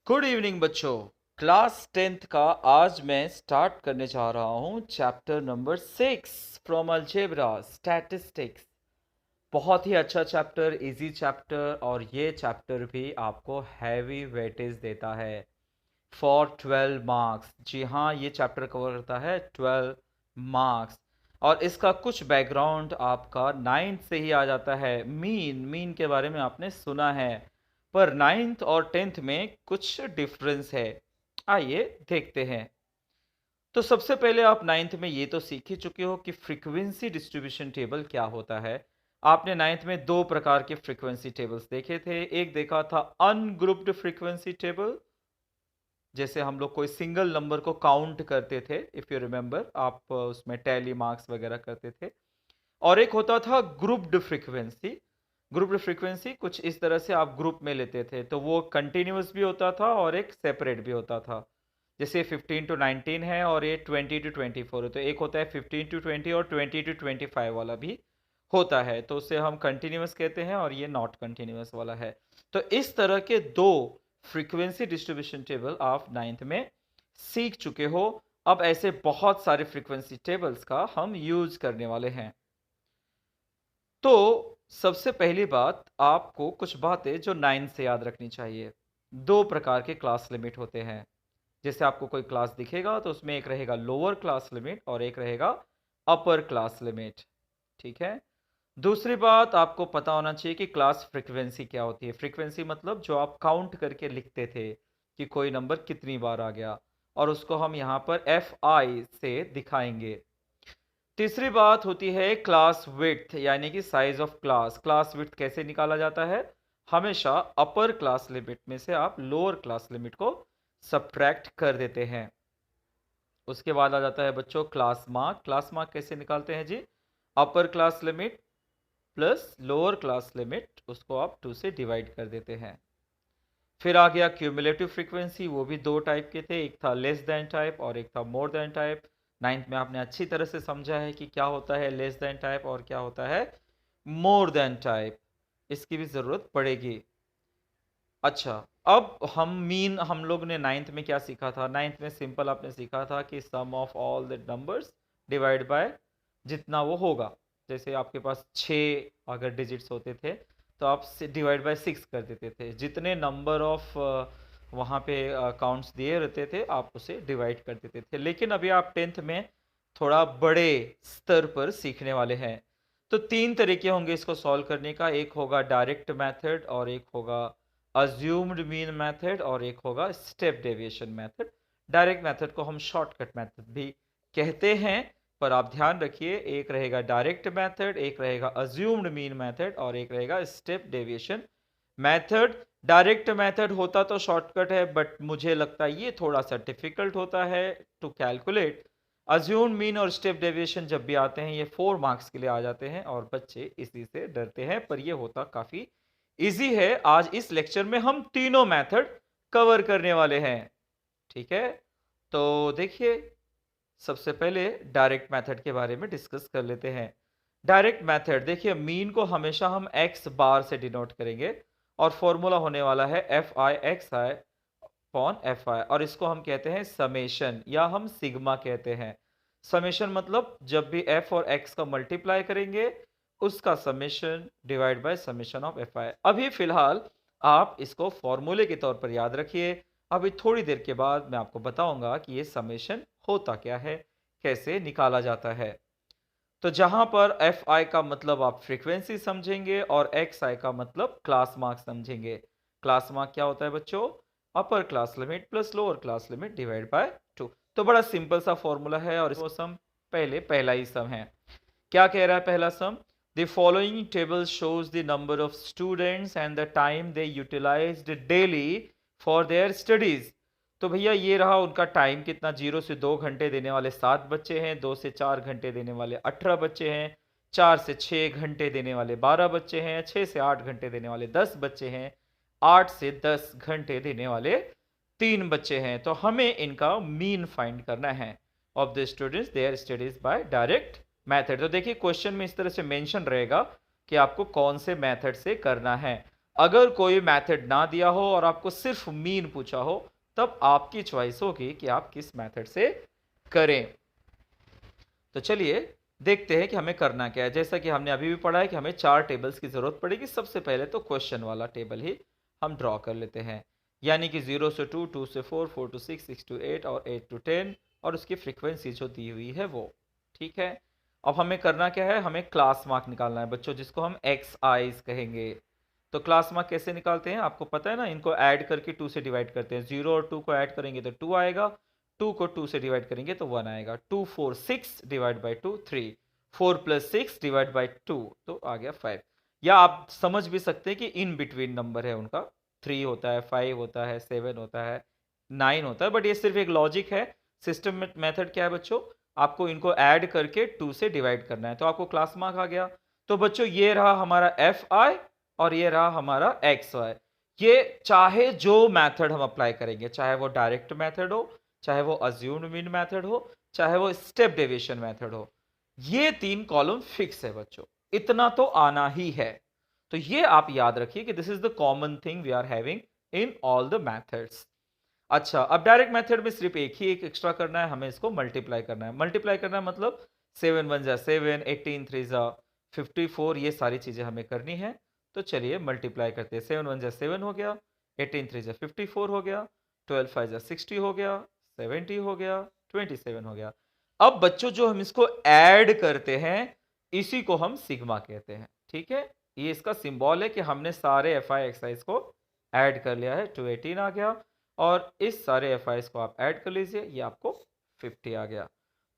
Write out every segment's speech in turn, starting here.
Good evening बच्चों। Class 10th का आज मैं स्टार्ट करने जा रहा हूँ chapter number 6 from algebra statistics. बहुत ही अच्छा चैप्टर, इजी चैप्टर, और ये चैप्टर भी आपको हैवी वेटेज देता है फॉर 12 मार्क्स। जी हाँ, ये चैप्टर कवर करता है 12 मार्क्स। और इसका कुछ बैकग्राउंड आपका 9th से ही आ जाता है। मीन के बारे में आपने सुना है, पर 9th और 10th में कुछ डिफरेंस है। आइए देखते हैं। तो सबसे पहले आप 9th में ये तो सीख ही चुके हो कि फ्रीक्वेंसी डिस्ट्रीब्यूशन टेबल क्या होता है। आपने 9th में दो प्रकार के फ्रीक्वेंसी टेबल्स देखे थे। एक देखा था अनग्रुप्ड फ्रीक्वेंसी टेबल, जैसे हम लोग कोई सिंगल नंबर को काउंट करते थे, इफ यू रिमेंबर, आप उसमें टैली मार्क्स वगैरह करते थे। और एक होता था ग्रुप्ड फ्रीक्वेंसी। ग्रुप्ड फ्रीक्वेंसी कुछ इस तरह से आप ग्रुप में लेते थे, तो वो कंटिन्यूस भी होता था और एक सेपरेट भी होता था। जैसे 15 to 19 है और ये 20 to 24 है, तो एक होता है 15 to 20 और 20 to 25 वाला भी होता है, तो उसे हम कंटिन्यूस कहते हैं, और ये नॉट कंटिन्यूस वाला है। तो इस तरह के दो फ्रीक्वेंसी डिस्ट्रीब्यूशन टेबल आप 9th में सीख चुके हो। अब ऐसे बहुत सारे फ्रीक्वेंसी टेबल्स का हम यूज करने वाले हैं। तो सबसे पहली बात, आपको कुछ बातें जो 9th से याद रखनी चाहिए। दो प्रकार के क्लास लिमिट होते हैं। जैसे आपको कोई क्लास दिखेगा तो उसमें एक रहेगा लोअर क्लास लिमिट और एक रहेगा अपर क्लास लिमिट। ठीक है। दूसरी बात, आपको पता होना चाहिए कि क्लास फ्रीक्वेंसी क्या होती है। फ्रीक्वेंसी मतलब जो आप काउंट करके लिखते थे कि कोई नंबर कितनी बार आ गया, और उसको हम यहाँ पर एफ आई से दिखाएंगे। तीसरी बात होती है क्लास विड्थ, यानी कि size of class. Class width कैसे निकाला जाता है? हमेशा अपर क्लास लिमिट में से आप लोअर क्लास लिमिट को सब्ट्रैक्ट कर देते हैं। उसके बाद आ जाता है बच्चों क्लास मार्क। क्लास मार्क कैसे निकालते हैं जी? Upper class limit plus lower class limit, उसको आप 2 से डिवाइड कर देते हैं। फिर आ गया क्यूमुलेटिव फ्रीक्वेंसी। वो भी दो टाइप के थे, एक था लेस देन टाइप और एक था मोर देन टाइप। 9th में आपने अच्छी तरह से समझा है कि क्या होता है लेस देन टाइप और क्या होता है मोर देन टाइप। इसकी भी ज़रूरत पड़ेगी। अच्छा, अब हम लोग ने 9th में क्या सीखा था? 9th में सिंपल आपने सीखा था कि sum of all the numbers divide by जितना वो होगा। जैसे आपके पास 6 अगर डिजिट्स होते थे तो आप डिवाइड बाय 6 कर देते थे। जितने नंबर ऑफ वहाँ पे काउंट्स दिए रहते थे आप उसे डिवाइड कर देते थे। लेकिन अभी आप 10th में थोड़ा बड़े स्तर पर सीखने वाले हैं। तो तीन तरीके होंगे इसको सॉल्व करने का। एक होगा डायरेक्ट मेथड, और एक होगा अज्यूम्ड मीन मेथड, और एक होगा step deviation method. Direct method को हम शॉर्टकट मेथड भी कहते हैं, पर आप ध्यान रखिए, एक रहेगा डायरेक्ट मेथड, एक रहेगा अज्यूम्ड मीन मेथड, और एक रहेगा step deviation method. Direct method होता तो शॉर्टकट है, बट मुझे लगता है ये थोड़ा सा डिफिकल्ट होता है टू कैलकुलेट। अज्यूम्ड मीन और स्टेप डेविएशन जब भी आते हैं ये 4 मार्क्स के लिए आ जाते हैं, और बच्चे इसी से डरते हैं, पर ये होता काफी इजी है। आज इस लेक्चर में हम तीनों मेथड कवर करने वाले हैं। ठीक है, तो देखिए, सबसे पहले डायरेक्ट मेथड के बारे में डिस्कस कर लेते हैं। डायरेक्ट मेथड देखिए, मीन को हमेशा हम एक्स बार से डिनोट करेंगे, और फॉर्मूला होने वाला है F I x I upon f आई, और इसको हम कहते हैं समेशन, या हम सिग्मा कहते हैं। समेशन मतलब जब भी एफ और एक्स का मल्टीप्लाई करेंगे उसका summation divide by summation of F I. अभी फिलहाल आप इसको फॉर्मूले के तौर पर याद रखिए। अभी थोड़ी देर के बाद मैं आपको बताऊंगा कि ये समेशन होता क्या है, कैसे निकाला जाता है। तो जहां पर एफ आई का मतलब आप फ्रीक्वेंसी समझेंगे और एक्स आई का मतलब क्लास मार्क समझेंगे। क्लास मार्क क्या होता है बच्चों? अपर class limit plus lower class limit divide by 2। तो बड़ा सिंपल सा फॉर्मूला है, और इसको सम पहला ही सम है। क्या कह रहा है पहला sum? The following table shows the number of students and the time they utilized daily for their studies. तो भैया ये रहा उनका टाइम कितना। 0 से 2 घंटे देने वाले 7 बच्चे हैं, 2 से 4 घंटे देने वाले 18 बच्चे हैं, 4 से 6 घंटे देने वाले 12 बच्चे हैं, 6 से 8 घंटे देने वाले 10 बच्चे हैं, 8 से 10 घंटे देने वाले 3 बच्चे हैं। तो हमें इनका मीन फाइंड करना है of the students their studies by direct method. तो देखिए क्वेश्चन में इस तरह से मेंशन रहेगा कि आपको कौन से मेथड से करना है। अगर कोई मेथड ना दिया हो और आपको सिर्फ मीन पूछा हो, तब आपकी चॉइस होगी कि आप किस मेथड से करें। तो चलिए देखते हैं कि हमें करना क्या है। जैसा कि हमने अभी भी पढ़ा है कि हमें 4 टेबल्स की जरूरत पड़ेगी। सबसे पहले तो क्वेश्चन वाला टेबल ही हम ड्रॉ कर लेते हैं, यानी कि 0 से 2, 2 से 4, 4 to 6, 6 to 8 और 8 to 10, और उसकी फ्रीक्वेंसी जो दी हुई है वो। ठीक है, अब हमें करना क्या है, हमें क्लास मार्क निकालना है बच्चों, जिसको हम एक्स आईज कहेंगे। तो क्लास मार्क कैसे निकालते हैं आपको पता है ना, इनको ऐड करके 2 से डिवाइड करते हैं। 0 और 2 को ऐड करेंगे तो 2 आएगा, 2 को 2 से डिवाइड करेंगे तो 1 आएगा। 2 4 6 divide by 2 3, 4 plus 6 divide by 2 तो आ गया 5। या आप समझ भी सकते हैं कि इन बिटवीन नंबर है उनका, 3 होता है, 5 होता है, 7 होता है, 9 होता है, बट ये सिर्फ एक लॉजिक है। सिस्टम मेथड क्या है बच्चों, आपको इनको ऐड करके 2 से डिवाइड करना है, तो आपको क्लास मार्क आ गया। तो बच्चों ये रहा हमारा एफ आई और ये रहा हमारा एक्स वाई। ये चाहे जो मेथड हम अप्लाई करेंगे, चाहे वो डायरेक्ट मेथड हो, चाहे वो अज्यूम्ड मीन मेथड हो, चाहे वो स्टेप डेविएशन मेथड हो, ये 3 कॉलम फिक्स है बच्चों, इतना तो आना ही है। तो ये आप याद रखिए कि this is the common thing we are having in all the methods. अच्छा, अब डायरेक्ट मेथड में सिर्फ एक ही एक एक्स्ट्रा करना है, हमें इसको मल्टीप्लाई करना है। मल्टीप्लाई करना है मतलब 7 1 जा 7, 18 3 जा 54, ये सारी चीजें हमें करनी है। तो चलिए मल्टीप्लाई करते हैं। 7 1 जा 7 हो गया, 18 3 जा 54 हो गया, 12 5 जा 60 हो गया, 70 हो गया, 27 हो गया। अब बच्चों जो हम इसको ऐड करते हैं, इसी को हम सिग्मा कहते हैं। ठीक है, ये इसका सिंबल है कि हमने सारे एफ आई एक्साइज को ऐड कर लिया है। 218 आ गया, और इस सारे एफ आई को आप ऐड कर लीजिए, ये आपको 50 आ गया।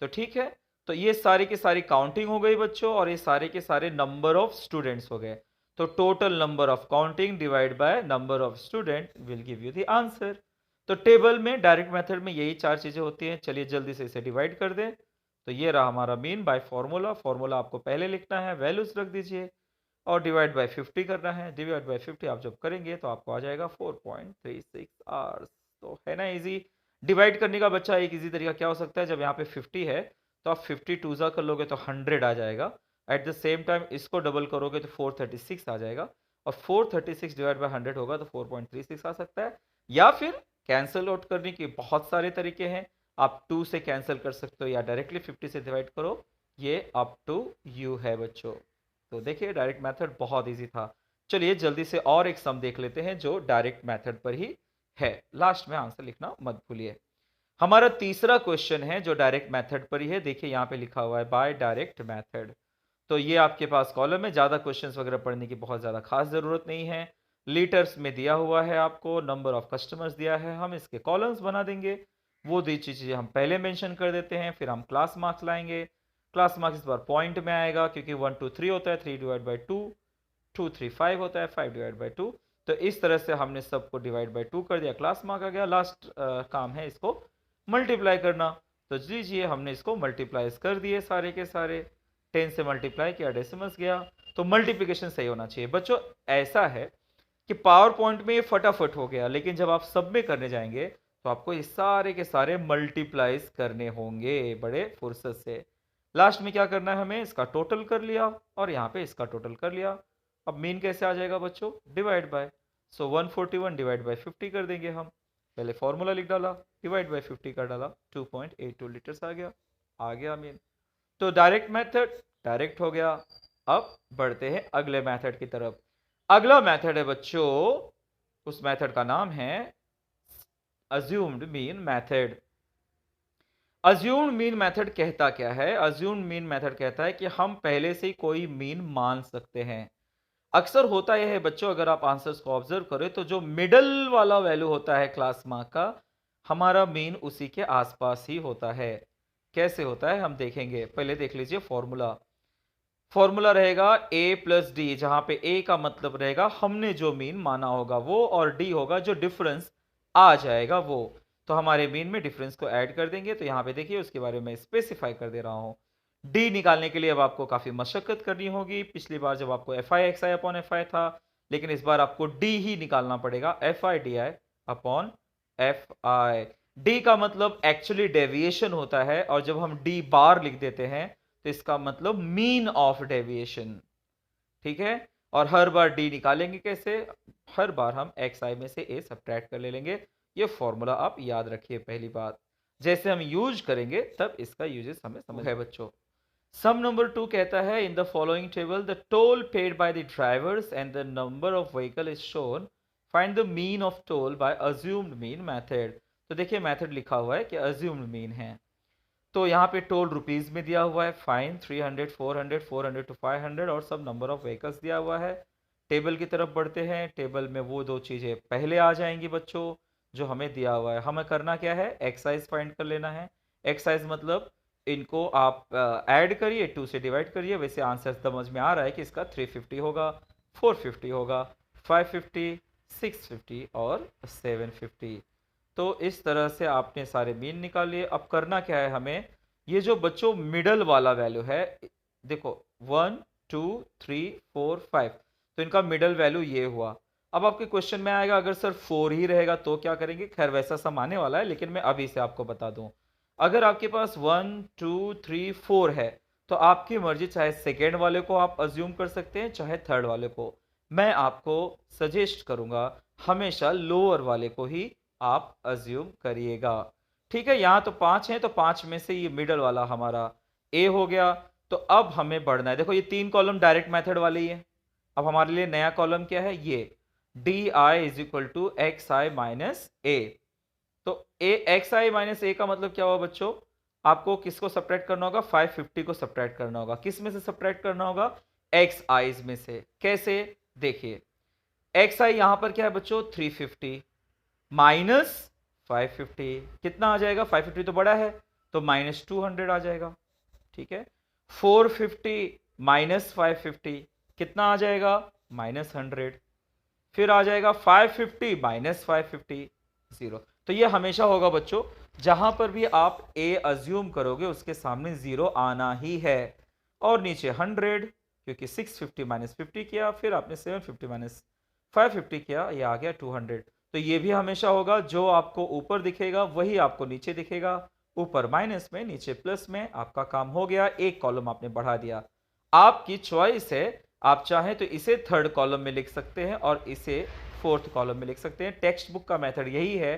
तो ठीक है, तो ये सारी की सारी काउंटिंग हो गई बच्चों, और ये सारे के सारे नंबर ऑफ स्टूडेंट्स हो गए। तो total number of counting divide by number of student will give you the answer. तो टेबल में डायरेक्ट मेथड में यही 4 चीजें होती हैं। चलिए जल्दी से इसे डिवाइड कर दें। तो ये रहा हमारा मीन बाय फॉर्मूला। फॉर्मूला आपको पहले लिखना है, वैल्यूज रख दीजिए, और डिवाइड बाय 50 करना है। डिवाइड बाय 50 आप जब करेंगे तो आपको आ जाएगा 4.36 आवर्स। तो है ना इजी। डिवाइड करने का बच्चा एक इजी तरीका क्या हो सकता है, जब यहाँ पे 50 है तो आप 50 टूजा कर लोगे तो 100 आ जाएगा। एट द सेम टाइम इसको डबल करोगे तो 436 आ जाएगा, और 436 डिवाइड बाय 100 होगा तो 4.36 आ सकता है। या फिर कैंसिल आउट करने के बहुत सारे तरीके हैं, आप 2 से कैंसिल कर सकते हो या डायरेक्टली 50 से डिवाइड करो, ये अप टू यू है बच्चों। तो देखिए डायरेक्ट मेथड बहुत इजी था। चलिए जल्दी से और एक सम देख लेते हैं जो डायरेक्ट मेथड पर ही है। लास्ट में आंसर लिखना मत भूलिए। हमारा तीसरा क्वेश्चन है जो डायरेक्ट मेथड पर ही है। देखिए यहाँ पे लिखा हुआ है बाय डायरेक्ट मेथड। तो ये आपके पास कॉलम है, ज्यादा क्वेश्चंस वगैरह पढ़ने की बहुत ज्यादा खास जरूरत नहीं है। लीटर्स में दिया हुआ है, आपको नंबर ऑफ कस्टमर्स दिया है, हम इसके कॉलम्स बना देंगे। वो दी चीजें हम पहले मेंशन कर देते हैं, फिर हम क्लास मार्क्स लाएंगे। क्लास मार्क्स इस बार पॉइंट में आएगा, क्योंकि 1 2 3 होता है, 3 डिवाइड बाई 2, 2 3 5 होता है, 5 डिवाइड बाई 2। तो इस तरह से हमने सबको डिवाइड बाई 2 कर दिया, क्लास मार्क आ गया। लास्ट काम है इसको मल्टीप्लाई करना। तो लीजिए हमने इसको मल्टीप्लाइज कर दिए सारे के सारे। 10 से मल्टीप्लाई किया, डेसिमल्स गया, तो मल्टीप्लिकेशन सही होना चाहिए बच्चों। ऐसा है कि पावर पॉइंट में ये फटाफट हो गया, लेकिन जब आप सब में करने जाएंगे तो आपको ये सारे के सारे मल्टीप्लाइज करने होंगे बड़े फुर्सत से। लास्ट में क्या करना है, हमें इसका टोटल कर लिया और यहाँ पे इसका टोटल कर लिया। अब मीन कैसे आ जाएगा बच्चों, divide by. So 141 divide by 50 कर देंगे हम। पहले फॉर्मूला लिख डाला, डिवाइड बाय 50 कर डाला, 2.82 लीटर्स आ गया मीन। तो डायरेक्ट मेथड डायरेक्ट हो गया। अब बढ़ते हैं अगले मेथड की तरफ। अगला मेथड है बच्चों, उस मेथड का नाम है assumed mean method. Assumed mean method कहता क्या है, अज्यूम्ड मीन मेथड कहता है कि हम पहले से ही कोई मीन मान सकते हैं। अक्सर होता यह है बच्चों, अगर आप आंसर्स को ऑब्जर्व करें तो जो मिडल वाला वैल्यू होता है क्लास मार्क का, हमारा मीन उसी के आसपास ही होता है। कैसे होता है हम देखेंगे, पहले देख लीजिए फॉर्मूला। फॉर्मूला रहेगा a प्लस डी, जहां पे a का मतलब रहेगा हमने जो मीन माना होगा वो, और d होगा जो डिफरेंस आ जाएगा वो। तो हमारे मीन में डिफरेंस को ऐड कर देंगे। तो यहां पे देखिए उसके बारे में स्पेसिफाई कर दे रहा हूं। डी निकालने के लिए अब आपको काफी मशक्कत करनी होगी। पिछली बार जब आपको F I x I upon f आई था, लेकिन इस बार आपको डी ही निकालना पड़ेगा, F I D I upon f I. D का मतलब एक्चुअली डेविएशन होता है, और जब हम डी बार लिख देते हैं तो इसका मतलब मीन ऑफ डेविएशन। ठीक है, और हर बार डी निकालेंगे कैसे? हर बार हम एक्स आई में से ए सब्ट्रैक्ट कर ले लेंगे। ये फॉर्मूला आप याद रखिए। पहली बात, जैसे हम यूज करेंगे तब इसका यूजेस हमें समझ है बच्चों। सम नंबर 2 कहता है in the following table the toll paid by the drivers and the number of vehicle is shown, find the mean of toll by assumed mean method. तो देखिए मेथड लिखा हुआ है कि अज्यूम्ड मीन है, तो यहाँ पे टोल रुपीज में दिया हुआ है, फाइन 300 400 400 टू 500 और सब नंबर ऑफ व्हीकल्स दिया हुआ है। टेबल की तरफ बढ़ते हैं। टेबल में वो दो चीज़ें पहले आ जाएंगी बच्चों जो हमें दिया हुआ है। हमें करना क्या है? एक्साइज फाइंड कर लेना है। एक्साइज मतलब इनको आप ऐड करिए, 2 से डिवाइड करिए। वैसे आंसर समझ में आ रहा है कि इसका 350 होगा, 450 होगा, 550, 650 और 750। तो इस तरह से आपने सारे मीन निकाल लिए। अब करना क्या है हमें? ये जो बच्चों मिडल वाला वैल्यू है, देखो 1 2 3 4 5, तो इनका मिडल वैल्यू ये हुआ। अब आपके क्वेश्चन में आएगा अगर सर 4 ही रहेगा तो क्या करेंगे? खैर वैसा सम आने वाला है, लेकिन मैं अभी से आपको बता दूं। अगर आपके पास 1 2 3 4 है तो आपकी मर्जी, चाहे सेकेंड वाले को आप अज्यूम कर सकते हैं चाहे थर्ड वाले को। मैं आपको सजेस्ट करूंगा हमेशा लोअर वाले को ही आप अज्यूम करिएगा। ठीक है, यहां तो 5 है तो 5 में से ये मिडल वाला हमारा ए हो गया। तो अब हमें बढ़ना है। देखो ये 3 कॉलम डायरेक्ट मेथड वाले ही है। अब हमारे लिए नया कॉलम क्या है? ये d i is equal to x i minus a. तो ए एक्स आई माइनस ए का मतलब क्या हुआ बच्चों? आपको किसको सब्ट्रैक्ट करना होगा? 550 को सब्ट्रैक्ट करना होगा। किस में से सब्ट्रैक्ट करना होगा? एक्स आईज में से। कैसे? देखिए एक्स आई यहां पर क्या है बच्चों? 350 माइनस 550 कितना आ जाएगा? 550 तो बड़ा है तो माइनस 200 आ जाएगा। ठीक है, 450 माइनस 550 कितना आ जाएगा? माइनस 100। फिर आ जाएगा 550 माइनस 550 जीरो। तो ये हमेशा होगा बच्चों, जहां पर भी आप ए अज्यूम करोगे उसके सामने जीरो आना ही है। और नीचे 100, क्योंकि 650 माइनस 50 किया, फिर आपने 750 माइनस 550 किया, ये आ गया 200। तो ये भी हमेशा होगा, जो आपको ऊपर दिखेगा वही आपको नीचे दिखेगा। ऊपर माइनस में, नीचे प्लस में। आपका काम हो गया, एक कॉलम आपने बढ़ा दिया। आपकी चॉइस है, आप चाहें तो इसे थर्ड कॉलम में लिख सकते हैं और इसे फोर्थ कॉलम में लिख सकते हैं। टेक्स्ट बुक का मेथड यही है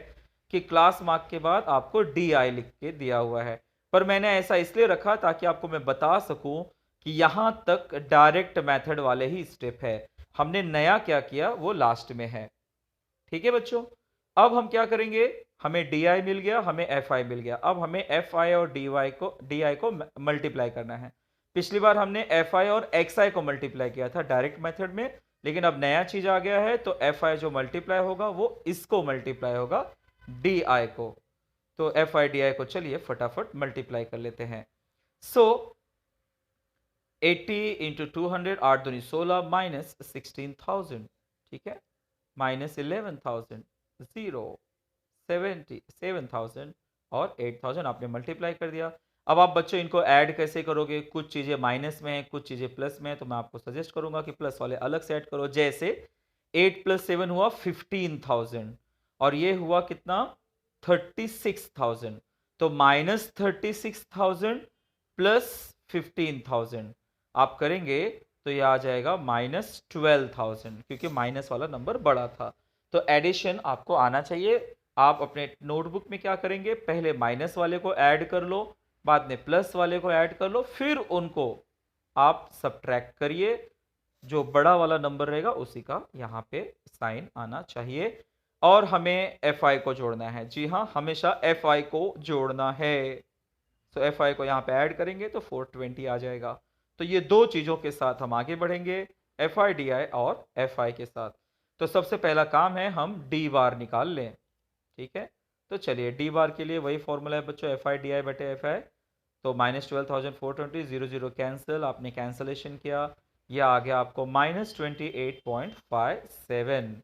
कि क्लास मार्क के बाद आपको डी आई लिख के दिया हुआ है, पर मैंने ऐसा इसलिए रखा ताकि आपको मैं बता सकूं कि यहां तक डायरेक्ट मेथड वाले ही स्टेप है। हमने नया क्या किया वो लास्ट में है। ठीक है बच्चों, अब हम क्या करेंगे? हमें डी आई मिल गया, हमें एफ आई मिल गया। अब हमें एफ आई और डी आई को मल्टीप्लाई करना है। पिछली बार हमने एफ आई और एक्स आई को मल्टीप्लाई किया था डायरेक्ट मेथड में, लेकिन अब नया चीज आ गया है। तो एफ आई जो मल्टीप्लाई होगा वो इसको मल्टीप्लाई होगा डी आई को। तो एफ आई डी आई को चलिए फटाफट मल्टीप्लाई कर लेते हैं। सो 80 इंटू 200, 8 दूनी 16 माइनस 16,000। ठीक है, माइनस 11,000, 0, 7,000 और 8,000 आपने मल्टीप्लाई कर दिया। अब आप बच्चों इनको ऐड कैसे करोगे? कुछ चीज़ें माइनस में हैं, कुछ चीज़ें प्लस में हैं, तो मैं आपको सजेस्ट करूंगा कि प्लस वाले अलग से ऐड करो। जैसे 8 प्लस 7 हुआ 15,000 और ये हुआ कितना? 36,000। तो माइनस 36,000 प्लस 15,000 आप करेंगे तो ये आ जाएगा माइनस 12,000, क्योंकि माइनस वाला नंबर बड़ा था। तो एडिशन आपको आना चाहिए। आप अपने नोटबुक में क्या करेंगे? पहले माइनस वाले को ऐड कर लो, बाद में प्लस वाले को ऐड कर लो, फिर उनको आप सब्ट्रैक्ट करिए। जो बड़ा वाला नंबर रहेगा उसी का यहाँ पे साइन आना चाहिए। और हमें एफ आई को जोड़ना है। जी हाँ, हमेशा एफ आई को जोड़ना है। तो एफ आई को यहाँ पे ऐड करेंगे तो 420 आ जाएगा। तो ये दो चीज़ों के साथ हम आगे बढ़ेंगे, एफ आई डी आई और एफ आई के साथ। तो सबसे पहला काम है हम डी बार निकाल लें। ठीक है, तो चलिए डी बार के लिए वही फॉर्मूला है बच्चों, एफ आई डी आई बटे एफ आई। तो माइनस 12,420, 0 0 कैंसिल, आपने कैंसलेशन किया, यह आ गया आपको माइनस 28.57।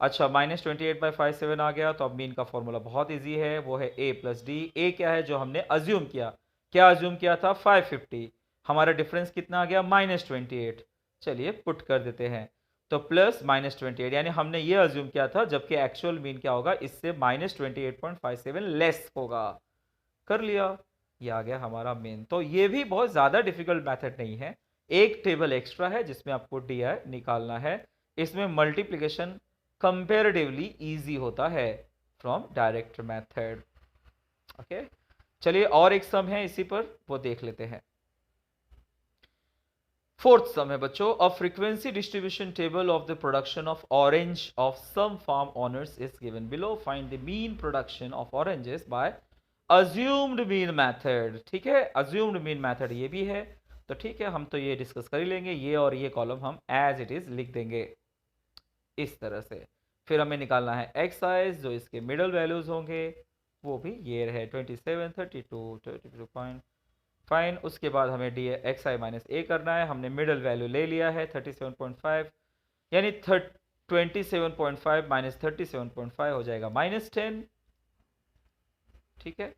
अच्छा, माइनस 28/57 आ गया। तो अब मीन का फॉर्मूला बहुत इजी है, वो है ए प्लस डी। ए क्या है? जो हमने अज्यूम किया। क्या अज्यूम किया था? 550। हमारा डिफरेंस कितना आ गया? माइनस 28। चलिए पुट कर देते हैं। तो प्लस माइनस 28, यानी हमने ये अज्यूम किया था, जबकि एक्चुअल मीन क्या होगा? इससे माइनस 28.57 लेस होगा। कर लिया, ये आ गया हमारा मेन। तो ये भी बहुत ज़्यादा डिफिकल्ट मैथड नहीं है, एक टेबल एक्स्ट्रा है जिसमें आपको डी आई निकालना है। इसमें मल्टीप्लिकेशन कंपेरेटिवली इजी होता है फ्रॉम डायरेक्ट मेथड। ओके, चलिए और एक सम है इसी पर, वो देख लेते हैं। फोर्थ सम है बच्चों, a frequency distribution table of the production of orange of some farm owners is given below, find the mean production of oranges by assumed mean method. ठीक है, अज्यूम्ड मीन मेथड ये भी है, तो ठीक है हम तो ये डिस्कस कर ही लेंगे। ये और ये कॉलम हम एज इट इज लिख देंगे इस तरह से। फिर हमें निकालना है एक्स आइज, जो इसके मिडल वैल्यूज होंगे वो भी ये रहे 27, 32, 32 फाइन। उसके बाद हमें डी एक्स आई माइनस ए करना है। हमने मिडल वैल्यू ले लिया है 37.5, यानी 27.5 माइनस 37.5 हो जाएगा -10। ठीक है,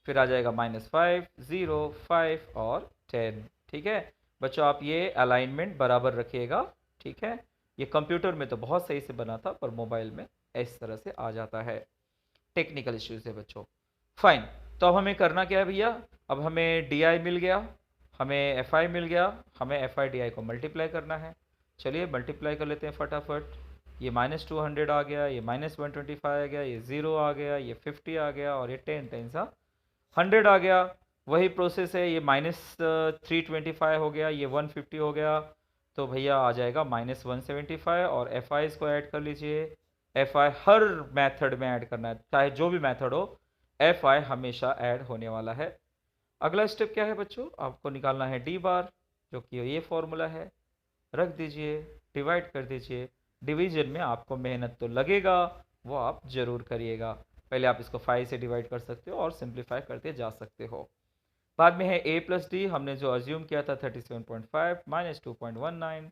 फिर आ जाएगा -5, 0, 5 और 10। ठीक है बच्चों, आप ये अलाइनमेंट बराबर रखिएगा। ठीक है, ये कंप्यूटर में तो बहुत सही से बना था, पर मोबाइल में इस तरह से आ जाता है। टेक्निकल इश्यूज है बच्चों। फाइन, तो अब हमें करना क्या है भैया, अब हमें डी आई मिल गया, हमें एफ आई मिल गया, हमें एफ आई डी आई को मल्टीप्लाई करना है। चलिए मल्टीप्लाई कर लेते हैं फटाफट। ये -200 आ गया, ये -125 आ गया, ये 0 आ गया, ये 50 आ गया और ये 10 10 सा 100 आ गया। वही प्रोसेस है, ये -325 हो गया, ये 150 हो गया, तो भैया आ जाएगा -175। और एफ आई इसको ऐड कर लीजिए। एफ आई हर मेथड में ऐड करना है, चाहे जो भी मेथड हो, एफ आई हमेशा ऐड होने वाला है। अगला स्टेप क्या है बच्चों, आपको निकालना है डी बार, जो कि ये फॉर्मूला है। रख दीजिए, डिवाइड कर दीजिए। डिवीजन में आपको मेहनत तो लगेगा, वो आप जरूर करिएगा। पहले आप इसको 5 से डिवाइड कर सकते हो और सिंप्लीफाई करते जा सकते हो। बाद में है a प्लस डी, हमने जो अज्यूम किया था 37.5 माइनस 2.19,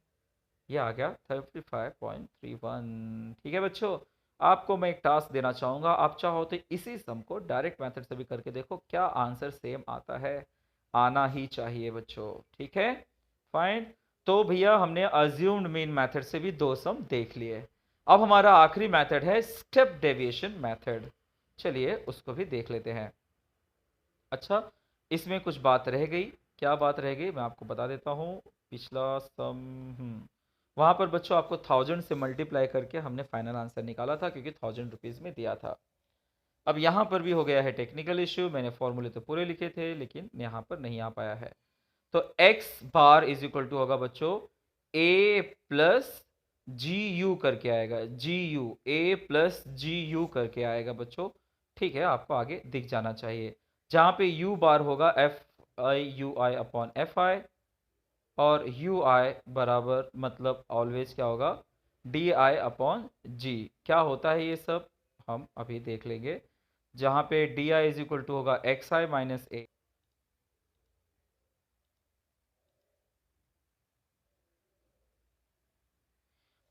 ये आ गया 35.31। ठीक है बच्चों, आपको मैं एक टास्क देना चाहूँगा, आप चाहो तो इसी सम को डायरेक्ट मेथड से भी करके देखो, क्या आंसर सेम आता है। आना ही चाहिए बच्चों। ठीक है फाइन, तो भैया हमने अज्यूम्ड मीन मेथड से भी 2 सम देख लिए। अब हमारा आखिरी मेथड है स्टेप डेविएशन मेथड। चलिए उसको भी देख लेते हैं। अच्छा, इसमें कुछ बात रह गई। क्या बात रह गई, मैं आपको बता देता हूँ। पिछला सम वहाँ पर बच्चों आपको 1000 से मल्टीप्लाई करके हमने फाइनल आंसर निकाला था, क्योंकि 1000 रुपीज़ में दिया था। अब यहाँ पर भी हो गया है टेक्निकल इश्यू, मैंने फॉर्मूले तो पूरे लिखे थे लेकिन यहाँ पर नहीं आ पाया है। तो x bar is equal to होगा बच्चों ए प्लस जी यू करके आएगा, g u, a plus g u करके आएगा बच्चों। ठीक है, आपको आगे दिख जाना चाहिए। जहाँ पे यू बार होगा F i u i upon f आई, और यू आई बराबर मतलब ऑलवेज क्या होगा, डी आई अपॉन जी। क्या होता है ये सब हम अभी देख लेंगे। जहाँ पे d i is equal to होगा एक्स आई माइनस ए।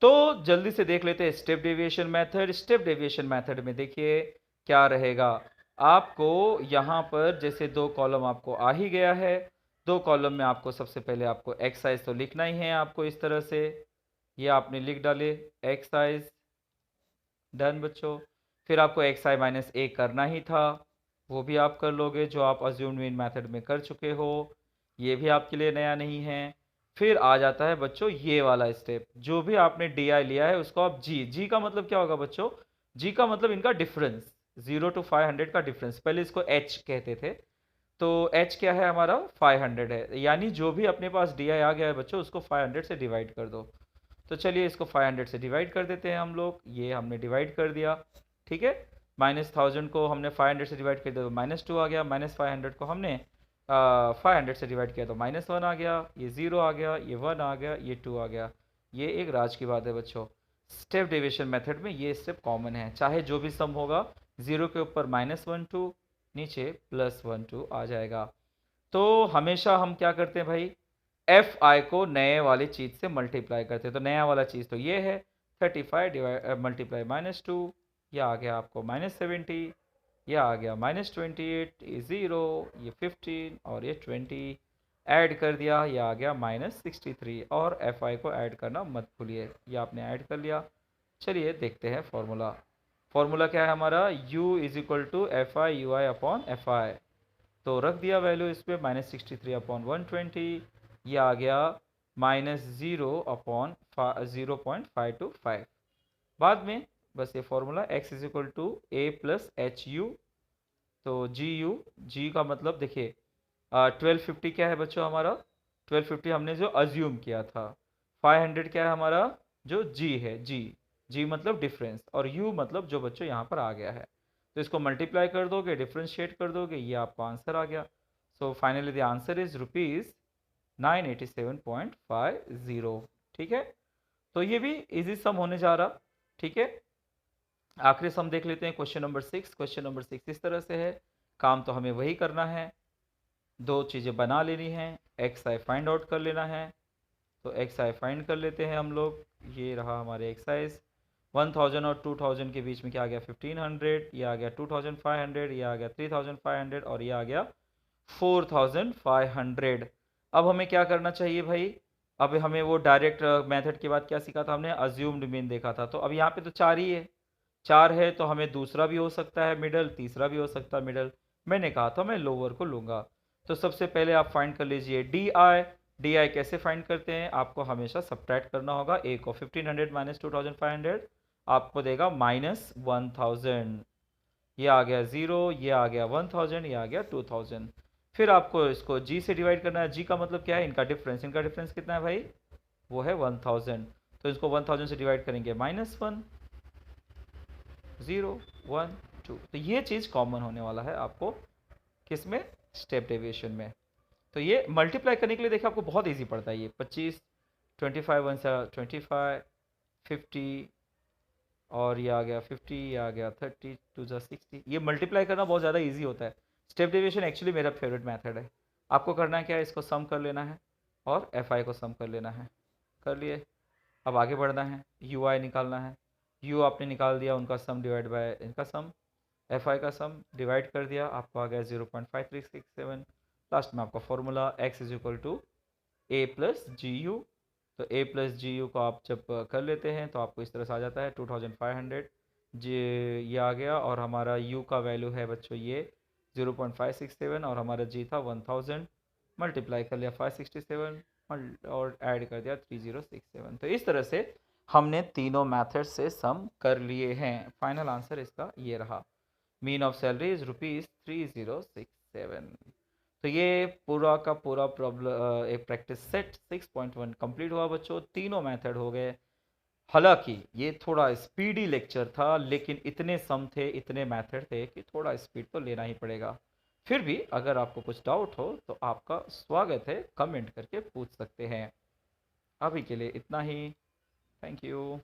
तो जल्दी से देख लेते हैं step deviation method. Step deviation method में देखिए क्या रहेगा। आपको यहाँ पर जैसे 2 कॉलम आपको आ ही गया है, 2 कॉलम में आपको सबसे पहले आपको एक्साइज तो लिखना ही है आपको इस तरह से। ये आपने लिख डाले एक्साइज, डन बच्चों। फिर आपको एक्स आई माइनस ए करना ही था, वो भी आप कर लोगे, जो आप अज्यूम्ड मीन मेथड में कर चुके हो, ये भी आपके लिए नया नहीं है। फिर आ जाता है बच्चों ये वाला स्टेप, जो भी आपने डी आई लिया है उसको आप जी, जी का मतलब क्या होगा बच्चों, जी का मतलब इनका डिफरेंस, 0 to 500 का डिफरेंस। पहले इसको एच कहते थे, तो एच क्या है हमारा 500 है, यानी जो भी अपने पास डी आई आ गया है बच्चों उसको 500 से डिवाइड कर दो। तो चलिए इसको 500 से डिवाइड कर देते हैं हम लोग। ये हमने डिवाइड कर दिया। ठीक है, -1000 को हमने 500 से डिवाइड कर दिया तो -2 आ गया, -500 को हमने 500 से डिवाइड किया तो -1 आ गया, ये 0 आ गया, ये 1 आ गया, ये 2 आ गया। ये एक राज की बात है बच्चों, स्टेप डेविएशन मेथड में ये स्टेप कॉमन है। चाहे जो भी सम होगा, 0 के ऊपर -1 2, नीचे +1 2 आ जाएगा। तो हमेशा हम क्या करते हैं भाई, एफ आई को नए वाली चीज़ से मल्टीप्लाई करते हैं। तो नया वाला चीज़ तो ये है 35 डिवाइड मल्टीप्लाई -2, यह आ गया आपको -70, यह आ गया -28, ये 0, ये 15 और ये 20 ऐड कर दिया, यह आ गया -63। और एफ आई को ऐड करना मत भूलिए, ये आपने ऐड कर लिया। चलिए देखते हैं फॉर्मूला। फॉर्मूला क्या है हमारा, u is equal to f i u i upon f i. तो रख दिया वैल्यू इस पर -63 अपॉन 120, ये आ गया -0/0.525। बाद में बस ये formula x is equal to a plus h u. तो जी का मतलब देखिए 1250 क्या है बच्चों हमारा, 1250 हमने जो अज्यूम किया था। 500 क्या है हमारा, जो जी है, जी मतलब डिफरेंस, और यू मतलब जो बच्चों यहाँ पर आ गया है। तो इसको मल्टीप्लाई कर दोगे, डिफ्रेंशिएट कर दोगे, ये आपका आंसर आ गया। So finally the answer is rupees 987.50। ठीक है, तो ये भी इजी सम होने जा रहा। ठीक है, आखिरी सम देख लेते हैं, क्वेश्चन नंबर 6। क्वेश्चन नंबर 6 इस तरह से है, काम तो हमें वही करना है, दो चीज़ें बना लेनी है, एक्स आई फाइंड आउट कर लेना है। तो एक्स आई फाइंड कर लेते हैं हम लोग। ये रहा हमारे एक्सरसाइज। 1000 और 2000 के बीच में क्या आ गया, 1500, ये आ गया 2500, ये आ गया 3500, और ये आ गया 4500। अब हमें क्या करना चाहिए भाई, अब हमें वो डायरेक्ट मेथड के बाद क्या सीखा था हमने, अज्यूम्ड मीन देखा था। तो अब यहाँ पे तो चार ही है, चार है तो हमें दूसरा भी हो सकता है मिडल, तीसरा भी हो सकता है मिडल। मैंने कहा था मैं लोअर को लूँगा। तो सबसे पहले आप फाइंड कर लीजिए डी आई। डी आई कैसे फाइंड करते हैं, आपको हमेशा सब्ट्रैक्ट करना होगा। ए को 1500 माइनस 2500 आपको देगा -1000। ये आ गया 0, ये आ गया 1000, ये आ गया 2000। फिर आपको इसको जी से डिवाइड करना है। जी का मतलब क्या है, इनका डिफरेंस। इनका डिफरेंस कितना है भाई, वो है 1000। तो इसको 1000 से डिवाइड करेंगे, -1, 0, 1, 2। तो ये चीज़ कॉमन होने वाला है आपको किस में, स्टेप डेविएशन में। तो ये मल्टीप्लाई करने के लिए देखिए आपको बहुत इजी पड़ता है। ये 25, 25 वन सा 25, 50, और ये आ गया 50, ये आ गया 30, 2 जा 60। ये मल्टीप्लाई करना बहुत ज़्यादा इजी होता है। स्टेप डेविएशन एक्चुअली मेरा फेवरेट मेथड है। आपको करना है क्या है, इसको सम कर लेना है और एफ आई को सम कर लेना है। कर लिए, अब आगे बढ़ना है, यू आई निकालना है। यू आपने निकाल दिया, उनका सम डिवाइड बाय इनका सम, एफ आई का सम डिवाइड कर दिया, आपको आ गया 0.5367। लास्ट में आपका formula x is equal to a plus g u. तो ए प्लस जी यू को आप जब कर लेते हैं तो आपको इस तरह से आ जाता है 2500 जी, ये आ गया। और हमारा यू का वैल्यू है बच्चों ये 0.567, और हमारा जी था 1000। मल्टीप्लाई कर लिया 567 और ऐड कर दिया 3067। तो इस तरह से हमने तीनों मेथड से सम कर लिए हैं। फाइनल आंसर इसका ये रहा, मीन ऑफ सैलरी इज ₹3067। तो ये पूरा का पूरा प्रॉब्लम एक प्रैक्टिस सेट 6.1 कंप्लीट हुआ बच्चों। तीनों मेथड हो गए। हालांकि ये थोड़ा स्पीडी लेक्चर था, लेकिन इतने सम थे, इतने मेथड थे कि थोड़ा स्पीड तो लेना ही पड़ेगा। फिर भी अगर आपको कुछ डाउट हो तो आपका स्वागत है, कमेंट करके पूछ सकते हैं। अभी के लिए इतना ही। Thank you.